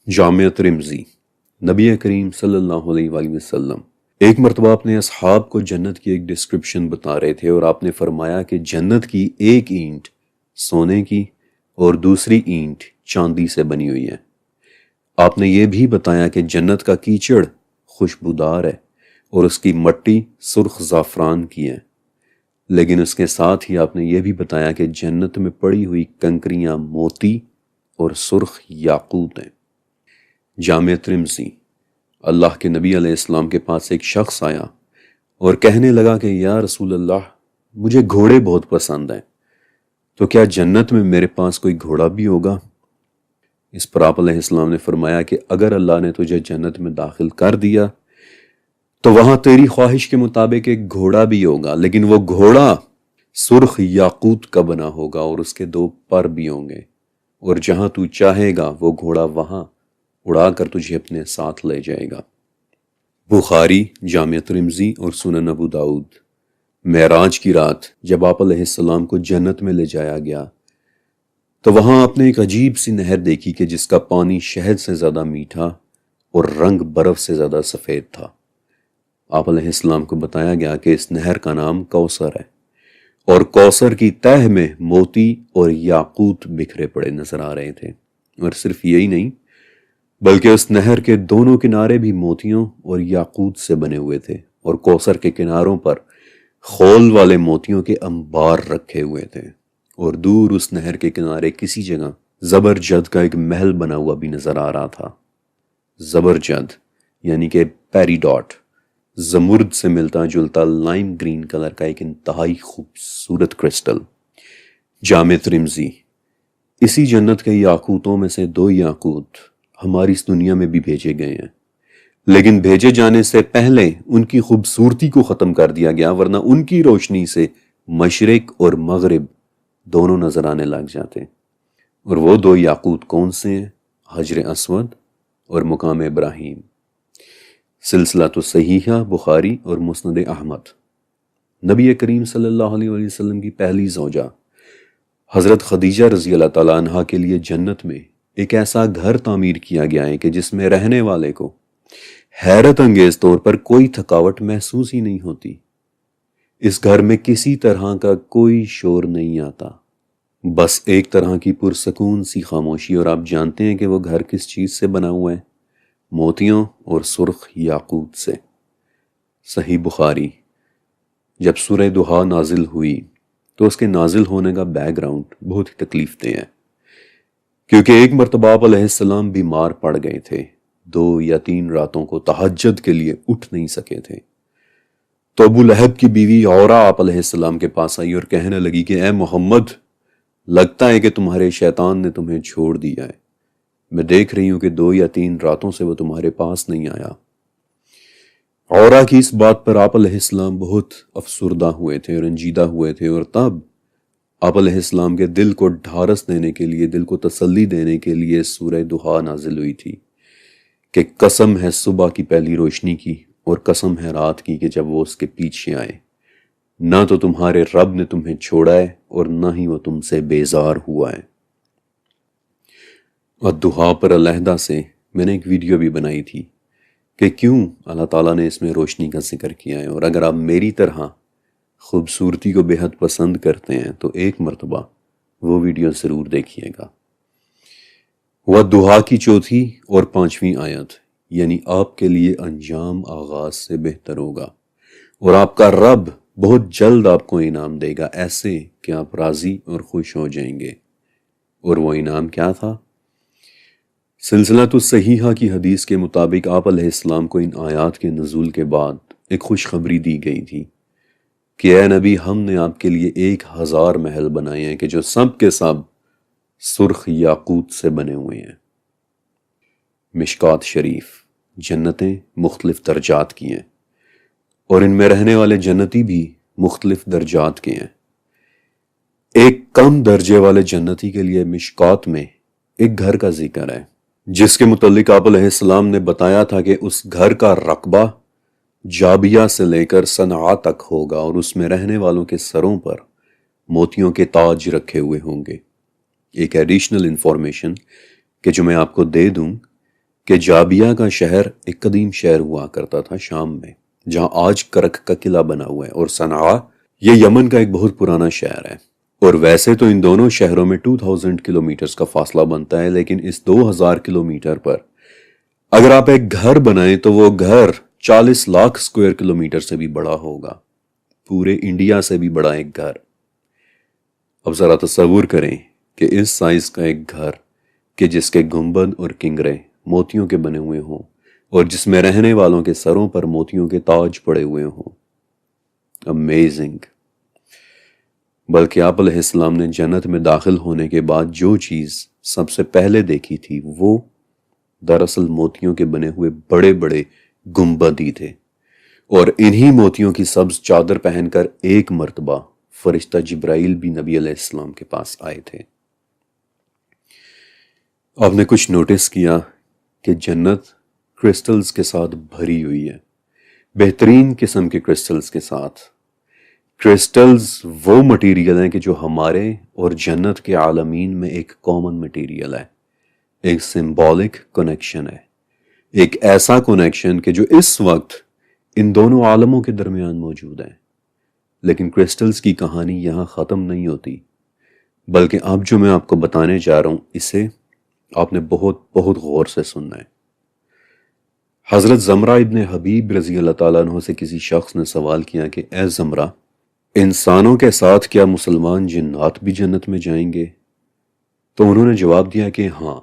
جامع ترمذی، نبی کریم صلی اللہ علیہ وآلہ وسلم ایک مرتبہ اپنے اصحاب کو جنت کی ایک ڈسکرپشن بتا رہے تھے، اور آپ نے فرمایا کہ جنت کی ایک اینٹ سونے کی اور دوسری اینٹ چاندی سے بنی ہوئی ہے۔ آپ نے یہ بھی بتایا کہ جنت کا کیچڑ خوشبودار ہے اور اس کی مٹی سرخ زعفران کی ہے، لیکن اس کے ساتھ ہی آپ نے یہ بھی بتایا کہ جنت میں پڑی ہوئی کنکریاں موتی اور سرخ یاقوت ہیں۔ جامع ترمذی، اللہ کے نبی علیہ السلام کے پاس ایک شخص آیا اور کہنے لگا کہ یا رسول اللہ، مجھے گھوڑے بہت پسند ہیں، تو کیا جنت میں میرے پاس کوئی گھوڑا بھی ہوگا؟ اس پر آپ علیہ السلام نے فرمایا کہ اگر اللہ نے تجھے جنت میں داخل کر دیا تو وہاں تیری خواہش کے مطابق ایک گھوڑا بھی ہوگا، لیکن وہ گھوڑا سرخ یاقوت کا بنا ہوگا اور اس کے 2 پر بھی ہوں گے، اور جہاں تو چاہے گا وہ گھوڑا وہاں اڑا کر تجھے اپنے ساتھ لے جائے گا۔ بخاری، جامع ترمذی اور سنن ابو داؤد۔ معراج کی رات جب آپ علیہ السلام کو جنت میں لے جایا گیا تو وہاں آپ نے ایک عجیب سی نہر دیکھی کہ جس کا پانی شہد سے زیادہ میٹھا اور رنگ برف سے زیادہ سفید تھا۔ آپ علیہ السلام کو بتایا گیا کہ اس نہر کا نام کوثر ہے، اور کوثر کی تہہ میں موتی اور یاقوت بکھرے پڑے نظر آ رہے تھے، اور صرف یہی نہیں بلکہ اس نہر کے دونوں کنارے بھی موتیوں اور یاقوت سے بنے ہوئے تھے، اور کوثر کے کناروں پر خول والے موتیوں کے انبار رکھے ہوئے تھے، اور دور اس نہر کے کنارے کسی جگہ زبرجد کا ایک محل بنا ہوا بھی نظر آ رہا تھا۔ زبرجد یعنی کہ پیری ڈاٹ، زمرد سے ملتا جلتا لائم گرین کلر کا ایک انتہائی خوبصورت کرسٹل۔ جامع ترمذی، اسی جنت کے یاقوتوں میں سے 2 یاقوت ہماری اس دنیا میں بھی بھیجے گئے ہیں، لیکن بھیجے جانے سے پہلے ان کی خوبصورتی کو ختم کر دیا گیا، ورنہ ان کی روشنی سے مشرق اور مغرب دونوں نظر آنے لگ جاتے۔ اور وہ 2 یاقوت کون سے ہیں؟ حجر اسود اور مقام ابراہیم۔ سلسلہ صحیحہ بخاری اور مسند احمد۔ نبی کریم صلی اللہ علیہ وسلم کی پہلی زوجہ حضرت خدیجہ رضی اللہ تعالیٰ عنہا کے لیے جنت میں ایک ایسا گھر تعمیر کیا گیا ہے کہ جس میں رہنے والے کو حیرت انگیز طور پر کوئی تھکاوٹ محسوس ہی نہیں ہوتی۔ اس گھر میں کسی طرح کا کوئی شور نہیں آتا، بس ایک طرح کی پرسکون سی خاموشی، اور آپ جانتے ہیں کہ وہ گھر کس چیز سے بنا ہوا ہے؟ موتیوں اور سرخ یاقوت سے۔ صحیح بخاری۔ جب سورہ دہا نازل ہوئی تو اس کے نازل ہونے کا بیک گراؤنڈ بہت ہی تکلیف دہ ہے، کیونکہ ایک مرتبہ آپ علیہ السلام بیمار پڑ گئے تھے، 2 یا 3 راتوں کو تہجد کے لیے اٹھ نہیں سکے تھے۔ تو ابو لہب کی بیوی عورہ آپ علیہ السلام کے پاس آئی اور کہنے لگی کہ اے محمد، لگتا ہے کہ تمہارے شیطان نے تمہیں چھوڑ دیا ہے، میں دیکھ رہی ہوں کہ 2 یا 3 راتوں سے وہ تمہارے پاس نہیں آیا۔ عورہ کی اس بات پر آپ علیہ السلام بہت افسردہ ہوئے تھے، رنجیدہ ہوئے تھے، اور تب آپ علیہ السلام کے دل کو ڈھارس دینے کے لیے، دل کو تسلی دینے کے لیے سورہ دہا نازل ہوئی تھی کہ قسم ہے صبح کی پہلی روشنی کی اور قسم ہے رات کی کہ جب وہ اس کے پیچھے آئے، نہ تو تمہارے رب نے تمہیں چھوڑا ہے اور نہ ہی وہ تم سے بیزار ہوا ہے۔ اور دہا پر علیحدہ سے میں نے ایک ویڈیو بھی بنائی تھی کہ کیوں اللہ تعالیٰ نے اس میں روشنی کا ذکر کیا ہے، اور اگر آپ میری طرح خوبصورتی کو بے حد پسند کرتے ہیں تو ایک مرتبہ وہ ویڈیو ضرور دیکھیے گا۔ وَالضُّحَىٰ کی 4 اور 5ویں آیت، یعنی آپ کے لیے انجام آغاز سے بہتر ہوگا، اور آپ کا رب بہت جلد آپ کو انعام دے گا، ایسے کہ آپ راضی اور خوش ہو جائیں گے۔ اور وہ انعام کیا تھا؟ سلسلہ صحیحہ کی حدیث کے مطابق آپ علیہ السلام کو ان آیات کے نزول کے بعد ایک خوشخبری دی گئی تھی کہ اے نبی، ہم نے آپ کے لیے 1000 محل بنائے ہیں کہ جو سب کے سب سرخ یاقوت سے بنے ہوئے ہیں۔ مشکات شریف۔ جنتیں مختلف درجات کی ہیں، اور ان میں رہنے والے جنتی بھی مختلف درجات کے ہیں۔ ایک کم درجے والے جنتی کے لیے مشکات میں ایک گھر کا ذکر ہے، جس کے متعلق آپ علیہ السلام نے بتایا تھا کہ اس گھر کا رقبہ جابیہ سے لے کر صنعاء تک ہوگا، اور اس میں رہنے والوں کے سروں پر موتیوں کے تاج رکھے ہوئے ہوں گے۔ ایک ایڈیشنل انفارمیشن کہ جو میں آپ کو دے دوں کہ جابیہ کا شہر ایک قدیم شہر ہوا کرتا تھا شام میں، جہاں آج کرک کا قلعہ بنا ہوا ہے، اور صنعاء یہ یمن کا ایک بہت پرانا شہر ہے۔ اور ویسے تو ان دونوں شہروں میں 2000 کلومیٹرز کا فاصلہ بنتا ہے، لیکن اس 2000 کلومیٹر پر اگر آپ ایک گھر بنائیں تو وہ گھر 40 لاکھ اسکوائر کلومیٹر سے بھی بڑا ہوگا، پورے انڈیا سے بھی بڑا ایک گھر۔ اب ذرا تصور کریں کہ اس سائز کا ایک گھر کہ جس کے گنبد اور کنگرے موتیوں کے بنے ہوئے ہوں اور جس میں رہنے والوں کے سروں پر موتیوں کے تاج پڑے ہوئے ہوں۔ امیزنگ۔ بلکہ آپ علیہ السلام نے جنت میں داخل ہونے کے بعد جو چیز سب سے پہلے دیکھی تھی وہ دراصل موتیوں کے بنے ہوئے بڑے بڑے گنبد ہی تھے، اور انہی موتیوں کی سبز چادر پہن کر ایک مرتبہ فرشتہ جبرائیل بھی نبی علیہ السلام کے پاس آئے تھے۔ آپ نے کچھ نوٹس کیا کہ جنت کرسٹلز کے ساتھ بھری ہوئی ہے، بہترین قسم کے کرسٹلز کے ساتھ۔ کرسٹلز وہ مٹیریل ہیں کہ جو ہمارے اور جنت کے عالمین میں ایک کامن مٹیریل ہے، ایک سمبولک کنیکشن ہے، ایک ایسا کنیکشن کہ جو اس وقت ان دونوں عالموں کے درمیان موجود ہے۔ لیکن کرسٹلز کی کہانی یہاں ختم نہیں ہوتی، بلکہ اب جو میں آپ کو بتانے جا رہا ہوں اسے آپ نے بہت بہت غور سے سننا ہے۔ حضرت زمرہ ابن حبیب رضی اللہ تعالیٰ عنہ سے کسی شخص نے سوال کیا کہ اے زمرہ، انسانوں کے ساتھ کیا مسلمان جنات بھی جنت میں جائیں گے؟ تو انہوں نے جواب دیا کہ ہاں،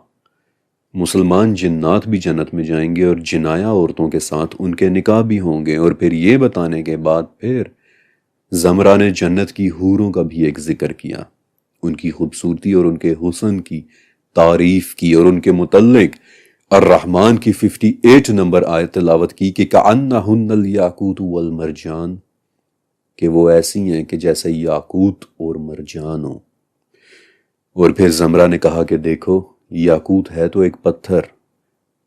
مسلمان جنات بھی جنت میں جائیں گے، اور جنایا عورتوں کے ساتھ ان کے نکاح بھی ہوں گے۔ اور پھر یہ بتانے کے بعد پھر زمرہ نے جنت کی حوروں کا بھی ایک ذکر کیا، ان کی خوبصورتی اور ان کے حسن کی تعریف کی، اور ان کے متعلق الرحمن کی 58 نمبر آیت تلاوت کی کہ کأنہن الیاقوت والمرجان، کہ وہ ایسی ہیں کہ جیسے یاقوت اور مرجان ہوں۔ اور پھر زمرہ نے کہا کہ دیکھو، یاقوت ہے تو ایک پتھر،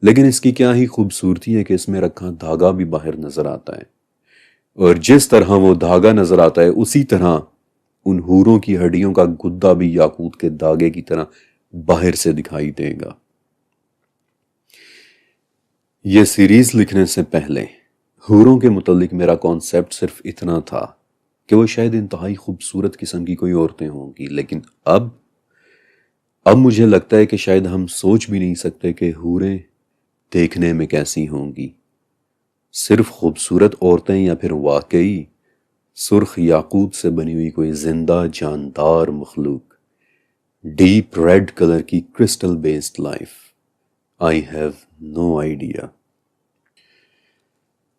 لیکن اس کی کیا ہی خوبصورتی ہے کہ اس میں رکھا دھاگا بھی باہر نظر آتا ہے، اور جس طرح وہ دھاگا نظر آتا ہے اسی طرح ان حوروں کی ہڈیوں کا گدا بھی یاقوت کے دھاگے کی طرح باہر سے دکھائی دے گا۔ یہ سیریز لکھنے سے پہلے حوروں کے متعلق میرا کانسیپٹ صرف اتنا تھا کہ وہ شاید انتہائی خوبصورت قسم کی کوئی عورتیں ہوں گی، لیکن اب مجھے لگتا ہے کہ شاید ہم سوچ بھی نہیں سکتے کہ حوریں دیکھنے میں کیسی ہوں گی۔ صرف خوبصورت عورتیں یا پھر واقعی سرخ یاقوت سے بنی ہوئی کوئی زندہ جاندار مخلوق، ڈیپ ریڈ کلر کی crystal based life, I have no idea.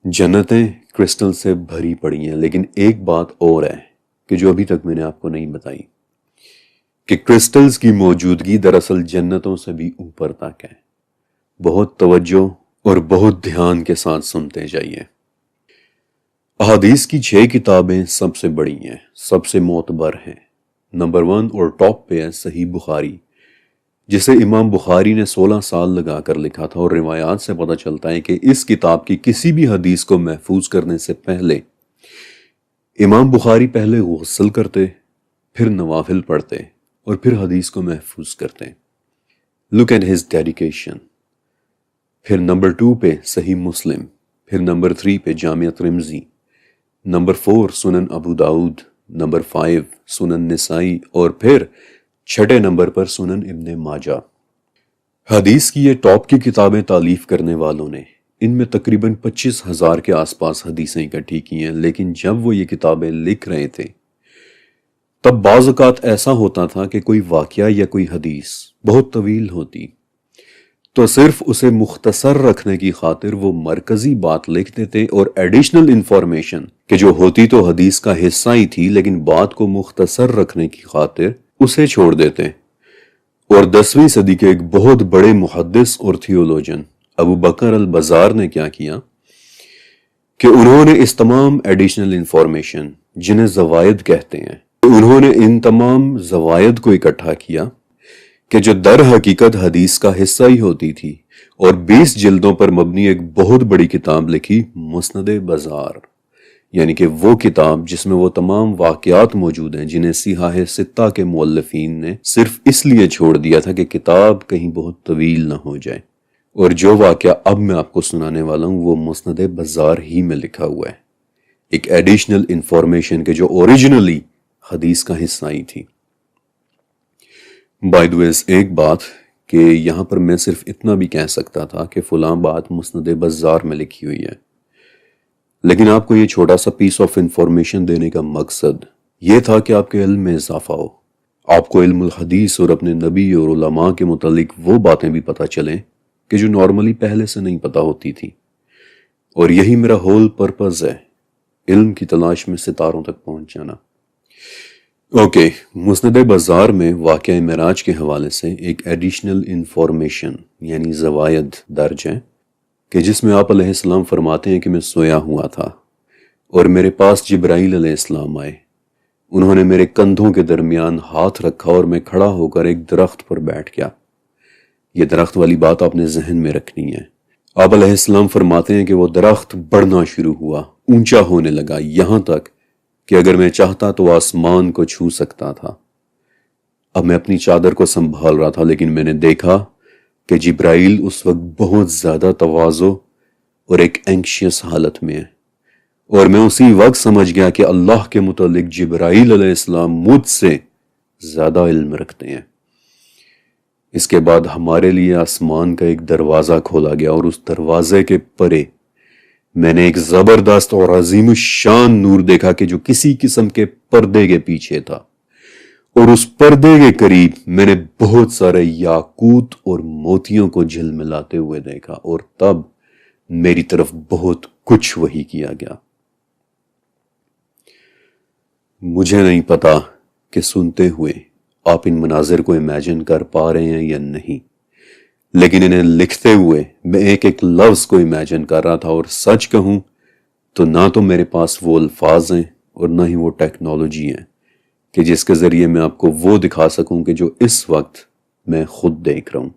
جنتیں کرسٹل سے بھری پڑی ہیں، لیکن ایک بات اور ہے کہ جو ابھی تک میں نے آپ کو نہیں بتائی، کہ کرسٹلز کی موجودگی دراصل جنتوں سے بھی اوپر تک ہے۔ بہت توجہ اور بہت دھیان کے ساتھ سنتے جائیے۔ احادیث کی 6 کتابیں سب سے بڑی ہیں، سب سے معتبر ہیں۔ نمبر 1 اور ٹاپ پہ ہے صحیح بخاری، جسے امام بخاری نے 16 سال لگا کر لکھا تھا، اور روایات سے پتہ چلتا ہے کہ اس کتاب کی کسی بھی حدیث کو محفوظ کرنے سے پہلے امام بخاری پہلے غسل کرتے، پھر نوافل پڑھتے اور پھر حدیث کو محفوظ کرتے۔ Look at his dedication. پھر نمبر 2 پہ صحیح مسلم، پھر نمبر 3 پہ جامع ترمذی، نمبر 4 سنن ابو داؤد، نمبر 5 سنن نسائی، اور پھر 6 نمبر پر سنن ابن ماجہ۔ حدیث کی یہ ٹاپ کی کتابیں تالیف کرنے والوں نے ان میں تقریباً 25,000 کے آس پاس حدیثیں اکٹھی کی ہیں، لیکن جب وہ یہ کتابیں لکھ رہے تھے تب بعض اوقات ایسا ہوتا تھا کہ کوئی واقعہ یا کوئی حدیث بہت طویل ہوتی، تو صرف اسے مختصر رکھنے کی خاطر وہ مرکزی بات لکھ دیتے، اور ایڈیشنل انفارمیشن کہ جو ہوتی تو حدیث کا حصہ ہی تھی لیکن بات کو مختصر رکھنے کی خاطر اسے چھوڑ دیتے۔ اور 10ویں صدی کے ایک بہت بڑے محدث اور تھیولوجن ابو بکر البزار نے کیا کیا کہ انہوں نے اس تمام ایڈیشنل انفارمیشن، جنہیں زوائد کہتے ہیں، انہوں نے ان تمام زوائد کو اکٹھا کیا کہ جو در حقیقت حدیث کا حصہ ہی ہوتی تھی، اور 20 جلدوں پر مبنی ایک بہت بڑی کتاب لکھی، مسند بزار، یعنی کہ وہ کتاب جس میں وہ تمام واقعات موجود ہیں جنہیں صحاح 6 کے مؤلفین نے صرف اس لیے چھوڑ دیا تھا کہ کتاب کہیں بہت طویل نہ ہو جائے۔ اور جو واقعہ اب میں آپ کو سنانے والا ہوں وہ مسند بزار ہی میں لکھا ہوا ہے، ایک ایڈیشنل انفارمیشن کے جو اوریجنلی حدیث کا حصہ ہی تھی۔ بائی دا ویز ایک بات کہ یہاں پر میں صرف اتنا بھی کہہ سکتا تھا کہ فلاں بات مسند بزار میں لکھی ہوئی ہے، لیکن آپ کو یہ چھوٹا سا پیس آف انفارمیشن دینے کا مقصد یہ تھا کہ آپ کے علم میں اضافہ ہو، آپ کو علم الحدیث اور اپنے نبی اور علماء کے متعلق وہ باتیں بھی پتہ چلیں کہ جو نارملی پہلے سے نہیں پتہ ہوتی تھی، اور یہی میرا ہول پرپز ہے، علم کی تلاش میں ستاروں تک پہنچ جانا۔ اوکے، مسند بزار میں واقعہ معراج کے حوالے سے ایک ایڈیشنل انفارمیشن یعنی زوائد درج ہے کہ جس میں آپ علیہ السلام فرماتے ہیں کہ میں سویا ہوا تھا اور میرے پاس جبرائیل علیہ السلام آئے، انہوں نے میرے کندھوں کے درمیان ہاتھ رکھا اور میں کھڑا ہو کر ایک درخت پر بیٹھ گیا۔ یہ درخت والی بات آپ نے ذہن میں رکھنی ہے۔ آپ علیہ السلام فرماتے ہیں کہ وہ درخت بڑھنا شروع ہوا، اونچا ہونے لگا، یہاں تک کہ اگر میں چاہتا تو آسمان کو چھو سکتا تھا۔ اب میں اپنی چادر کو سنبھال رہا تھا، لیکن میں نے دیکھا کہ جبرائیل اس وقت بہت زیادہ تواضع اور ایک اینکشیس حالت میں ہے، اور میں اسی وقت سمجھ گیا کہ اللہ کے متعلق جبرائیل علیہ السلام مجھ سے زیادہ علم رکھتے ہیں۔ اس کے بعد ہمارے لیے آسمان کا ایک دروازہ کھولا گیا، اور اس دروازے کے پرے میں نے ایک زبردست اور عظیم الشان نور دیکھا کہ جو کسی قسم کے پردے کے پیچھے تھا، اور اس پردے کے قریب میں نے بہت سارے یاقوت اور موتیوں کو جھلملاتے ہوئے دیکھا، اور تب میری طرف بہت کچھ وحی کیا گیا۔ مجھے نہیں پتا کہ سنتے ہوئے آپ ان مناظر کو امیجن کر پا رہے ہیں یا نہیں، لیکن انہیں لکھتے ہوئے میں ایک ایک لفظ کو امیجن کر رہا تھا، اور سچ کہوں تو نہ تو میرے پاس وہ الفاظ ہیں اور نہ ہی وہ ٹیکنالوجی ہے کہ جس کے ذریعے میں آپ کو وہ دکھا سکوں کہ جو اس وقت میں خود دیکھ رہا ہوں۔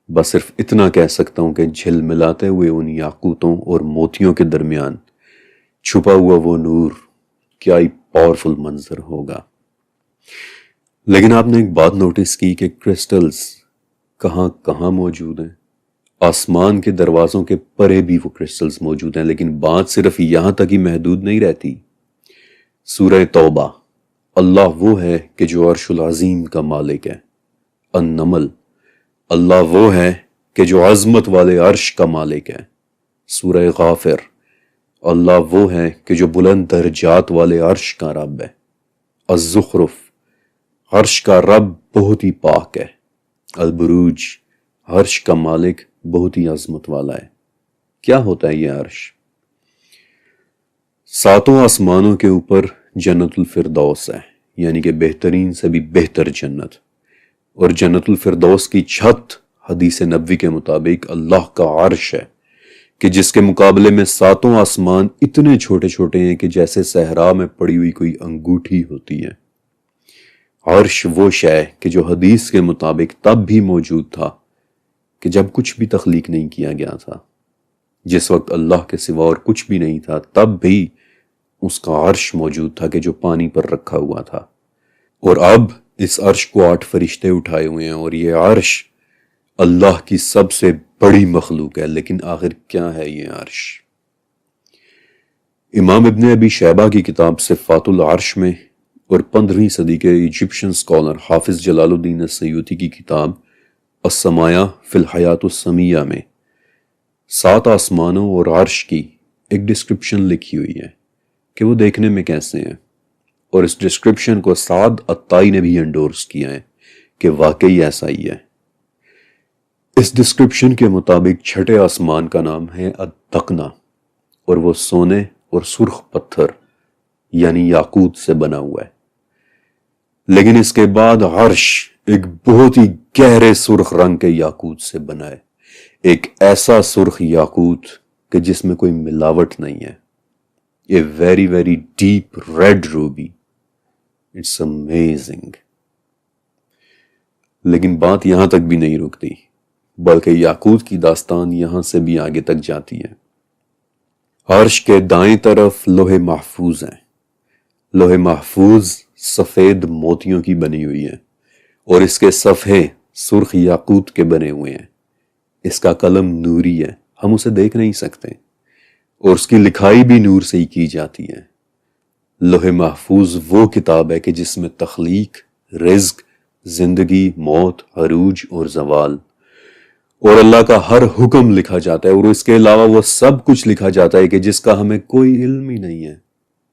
بس صرف اتنا کہہ سکتا ہوں کہ جھلملاتے ہوئے ان یاقوتوں اور موتیوں کے درمیان چھپا ہوا وہ نور کیا ہی پاورفل منظر ہوگا۔ لیکن آپ نے ایک بات نوٹس کی کہ کرسٹلز کہاں کہاں موجود ہیں؟ آسمان کے دروازوں کے پرے بھی وہ کرسٹلز موجود ہیں، لیکن بات صرف یہاں تک ہی محدود نہیں رہتی۔ سورہ توبہ، اللہ وہ ہے کہ جو عرش العظیم کا مالک ہے۔ النمل، اللہ وہ ہے کہ جو عظمت والے عرش کا مالک ہے۔ سورہ غافر، اللہ وہ ہے کہ جو بلند درجات والے عرش کا رب ہے۔ الزخرف، عرش کا رب بہت ہی پاک ہے۔ البروج، عرش کا مالک بہت ہی عظمت والا ہے۔ کیا ہوتا ہے یہ عرش؟ ساتوں آسمانوں کے اوپر جنت الفردوس ہے، یعنی کہ بہترین سے بھی بہتر جنت، اور جنت الفردوس کی چھت حدیث نبوی کے مطابق اللہ کا عرش ہے کہ جس کے مقابلے میں ساتوں آسمان اتنے چھوٹے چھوٹے ہیں کہ جیسے صحرا میں پڑی ہوئی کوئی انگوٹھی ہوتی ہے۔ عرش وہ شے کہ جو حدیث کے مطابق تب بھی موجود تھا کہ جب کچھ بھی تخلیق نہیں کیا گیا تھا، جس وقت اللہ کے سوا اور کچھ بھی نہیں تھا، تب بھی اس کا عرش موجود تھا کہ جو پانی پر رکھا ہوا تھا۔ اور اب اس عرش کو 8 فرشتے اٹھائے ہوئے ہیں، اور یہ عرش اللہ کی سب سے بڑی مخلوق ہے۔ لیکن آخر کیا ہے یہ عرش؟ امام ابن ابی شیبہ کی کتاب صفات العرش میں، اور 15ویں صدی کے ایجپشن سکولر حافظ جلال الدین السیوطی کی کتاب السمایا فی الحیات السمیہ میں 7 آسمانوں اور عرش کی ایک ڈسکرپشن لکھی ہوئی ہے کہ وہ دیکھنے میں کیسے ہیں، اور اس ڈسکرپشن کو سعد عطائی نے بھی انڈورس کیا ہے کہ واقعی ایسا ہی ہے۔ اس ڈسکرپشن کے مطابق چھٹے آسمان کا نام ہے الدقنا، اور وہ سونے اور سرخ پتھر یعنی یاقوت سے بنا ہوا ہے۔ لیکن اس کے بعد عرش ایک بہت ہی گہرے سرخ رنگ کے یاقوت سے بنا ہے، ایک ایسا سرخ یاقوت کہ جس میں کوئی ملاوٹ نہیں ہے۔ A very very deep red ruby. It's amazing. لیکن بات یہاں تک بھی نہیں رکتی، بلکہ یاقوت کی داستان یہاں سے بھی آگے تک جاتی ہے۔ عرش کے دائیں طرف لوح محفوظ ہیں۔ لوح محفوظ سفید موتیوں کی بنی ہوئی ہے، اور اس کے صفحے سرخ یاقوت کے بنے ہوئے ہیں۔ اس کا قلم نوری ہے، ہم اسے دیکھ نہیں سکتے، اور اس کی لکھائی بھی نور سے ہی کی جاتی ہے۔ لوح محفوظ وہ کتاب ہے کہ جس میں تخلیق، رزق، زندگی، موت، عروج اور زوال اور اللہ کا ہر حکم لکھا جاتا ہے، اور اس کے علاوہ وہ سب کچھ لکھا جاتا ہے کہ جس کا ہمیں کوئی علم ہی نہیں ہے۔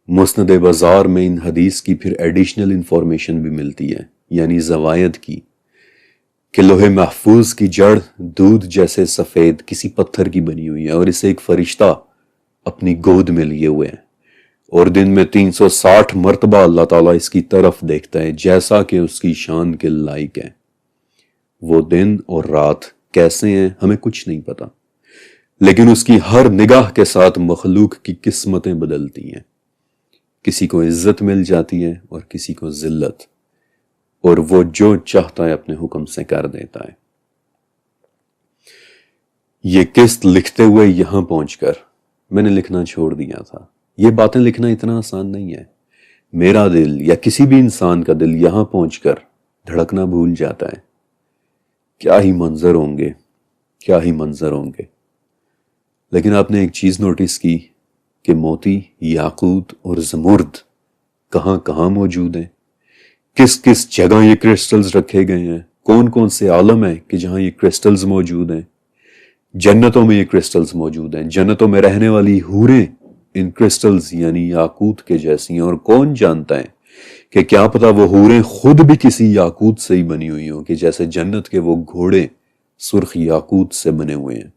مسند بازار میں ان حدیث کی پھر ایڈیشنل انفارمیشن بھی ملتی ہے، یعنی زوائد کی، کہ لوح محفوظ کی جڑ دودھ جیسے سفید کسی پتھر کی بنی ہوئی ہے، اور اسے ایک فرشتہ اپنی گود میں لیے ہوئے ہیں، اور دن میں 360 مرتبہ اللہ تعالیٰ اس کی طرف دیکھتا ہے جیسا کہ اس کی شان کے لائق ہے۔ وہ دن اور رات کیسے ہیں ہمیں کچھ نہیں پتا، لیکن اس کی ہر نگاہ کے ساتھ مخلوق کی قسمتیں بدلتی ہیں، کسی کو عزت مل جاتی ہے اور کسی کو ذلت، اور وہ جو چاہتا ہے اپنے حکم سے کر دیتا ہے۔ یہ قسط لکھتے ہوئے یہاں پہنچ کر میں نے لکھنا چھوڑ دیا تھا۔ یہ باتیں لکھنا اتنا آسان نہیں ہے۔ میرا دل یا کسی بھی انسان کا دل یہاں پہنچ کر دھڑکنا بھول جاتا ہے۔ کیا ہی منظر ہوں گے، کیا ہی منظر ہوں گے۔ لیکن آپ نے ایک چیز نوٹس کی کہ موتی، یاقوت اور زمرد کہاں کہاں موجود ہیں، کس کس جگہ یہ کرسٹلز رکھے گئے ہیں، کون کون سے عالم ہیں کہ جہاں یہ کرسٹلز موجود ہیں۔ جنتوں میں یہ کرسٹلز موجود ہیں، جنتوں میں رہنے والی حوریں ان کرسٹلز یعنی یاقوت کے جیسی ہیں، اور کون جانتا ہے کہ کیا پتا وہ حوریں خود بھی کسی یاقوت سے ہی بنی ہوئی ہوں، کہ جیسے جنت کے وہ گھوڑے سرخ یاقوت سے بنے ہوئے ہیں۔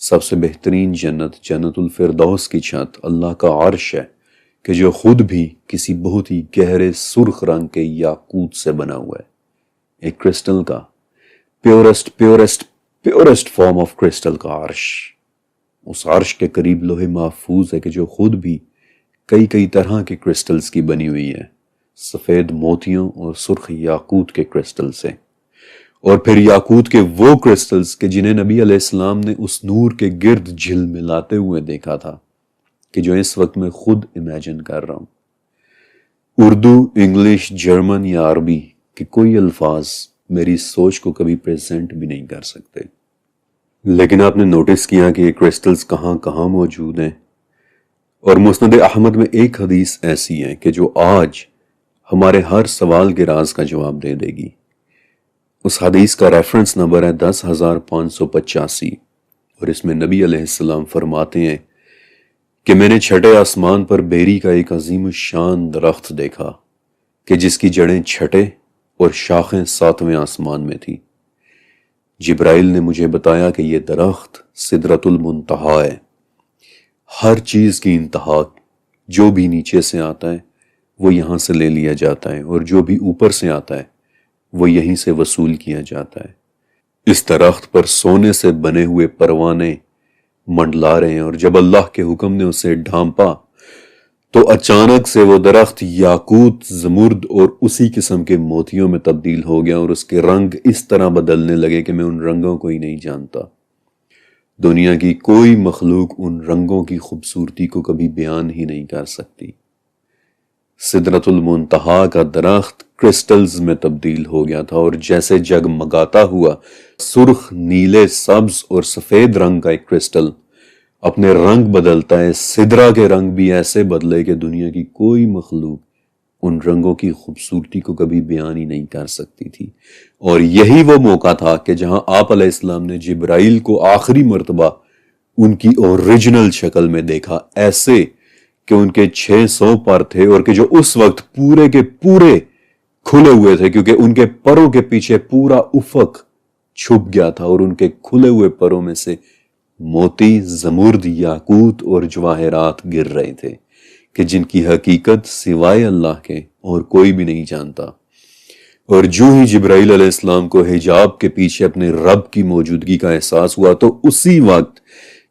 سب سے بہترین جنت، جنت الفردوس کی چھت اللہ کا عرش ہے کہ جو خود بھی کسی بہت ہی گہرے سرخ رنگ کے یاقوت سے بنا ہوا ہے، ایک کرسٹل کا پیورسٹ فارم آف کرسٹل کا عرش۔ اس عرش کے قریب لوح محفوظ ہے کہ جو خود بھی کئی طرح کے کرسٹلز کی بنی ہوئی ہے، سفید موتیوں اور سرخ یاقوت کے کرسٹل سے، اور پھر یاقوت کے وہ کرسٹلز کہ جنہیں نبی علیہ السلام نے اس نور کے گرد جھل ملاتے ہوئے دیکھا تھا، کہ جو اس وقت میں خود امیجن کر رہا ہوں۔ اردو، انگلش، جرمن یا عربی کہ کوئی الفاظ میری سوچ کو کبھی پریزنٹ بھی نہیں کر سکتے۔ لیکن آپ نے نوٹس کیا کہ یہ کرسٹلز کہاں کہاں موجود ہیں، اور مسند احمد میں ایک حدیث ایسی ہے کہ جو آج ہمارے ہر سوال کے راز کا جواب دے دے گی۔ اس حدیث کا ریفرنس نمبر ہے 10,585، اور اس میں نبی علیہ السلام فرماتے ہیں کہ میں نے چھٹے آسمان پر بیری کا ایک عظیم الشان درخت دیکھا کہ جس کی جڑیں چھٹے اور شاخیں 7ویں آسمان میں تھی۔ جبرائیل نے مجھے بتایا کہ یہ درخت سدرۃ المنتہا ہے، ہر چیز کی انتہا، جو بھی نیچے سے آتا ہے وہ یہاں سے لے لیا جاتا ہے، اور جو بھی اوپر سے آتا ہے وہ یہیں سے وصول کیا جاتا ہے۔ اس درخت پر سونے سے بنے ہوئے پروانے منڈلا رہے ہیں، اور جب اللہ کے حکم نے اسے ڈھانپا تو اچانک سے وہ درخت یاقوت، زمرد اور اسی قسم کے موتیوں میں تبدیل ہو گیا، اور اس کے رنگ اس طرح بدلنے لگے کہ میں ان رنگوں کو ہی نہیں جانتا۔ دنیا کی کوئی مخلوق ان رنگوں کی خوبصورتی کو کبھی بیان ہی نہیں کر سکتی۔ سدرۃ المنتہا کا درخت کرسٹلز میں تبدیل ہو گیا تھا، اور جیسے جگمگاتا ہوا سرخ، نیلے، سبز اور سفید رنگ کا ایک کرسٹل اپنے رنگ بدلتا ہے، سدرا کے رنگ بھی ایسے بدلے کہ دنیا کی کوئی مخلوق ان رنگوں کی خوبصورتی کو کبھی بیان ہی نہیں کر سکتی تھی۔ اور یہی وہ موقع تھا کہ جہاں آپ علیہ السلام نے جبرائیل کو آخری مرتبہ ان کی اوریجنل شکل میں دیکھا، ایسے کہ ان کے 600 پر تھے، اور کہ جو اس وقت پورے کے پورے کھلے ہوئے تھے، کیونکہ ان کے پروں کے پیچھے پورا افق چھپ گیا تھا، اور ان کے کھلے ہوئے پروں میں سے موتی، زمرد، یاقوت اور جواہرات گر رہے تھے کہ جن کی حقیقت سوائے اللہ کے اور کوئی بھی نہیں جانتا۔ اور جو ہی جبرائیل علیہ السلام کو حجاب کے پیچھے اپنے رب کی موجودگی کا احساس ہوا تو اسی وقت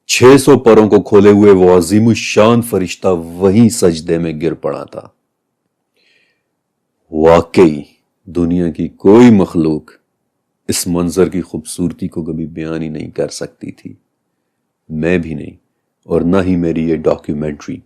600 پروں کو کھولے ہوئے وہ عظیم الشان فرشتہ وہیں سجدے میں گر پڑا تھا۔ واقعی دنیا کی کوئی مخلوق اس منظر کی خوبصورتی کو کبھی بیان ہی نہیں کر سکتی تھی، میں بھی نہیں، اور نہ ہی میری یہ ڈاکیومنٹری۔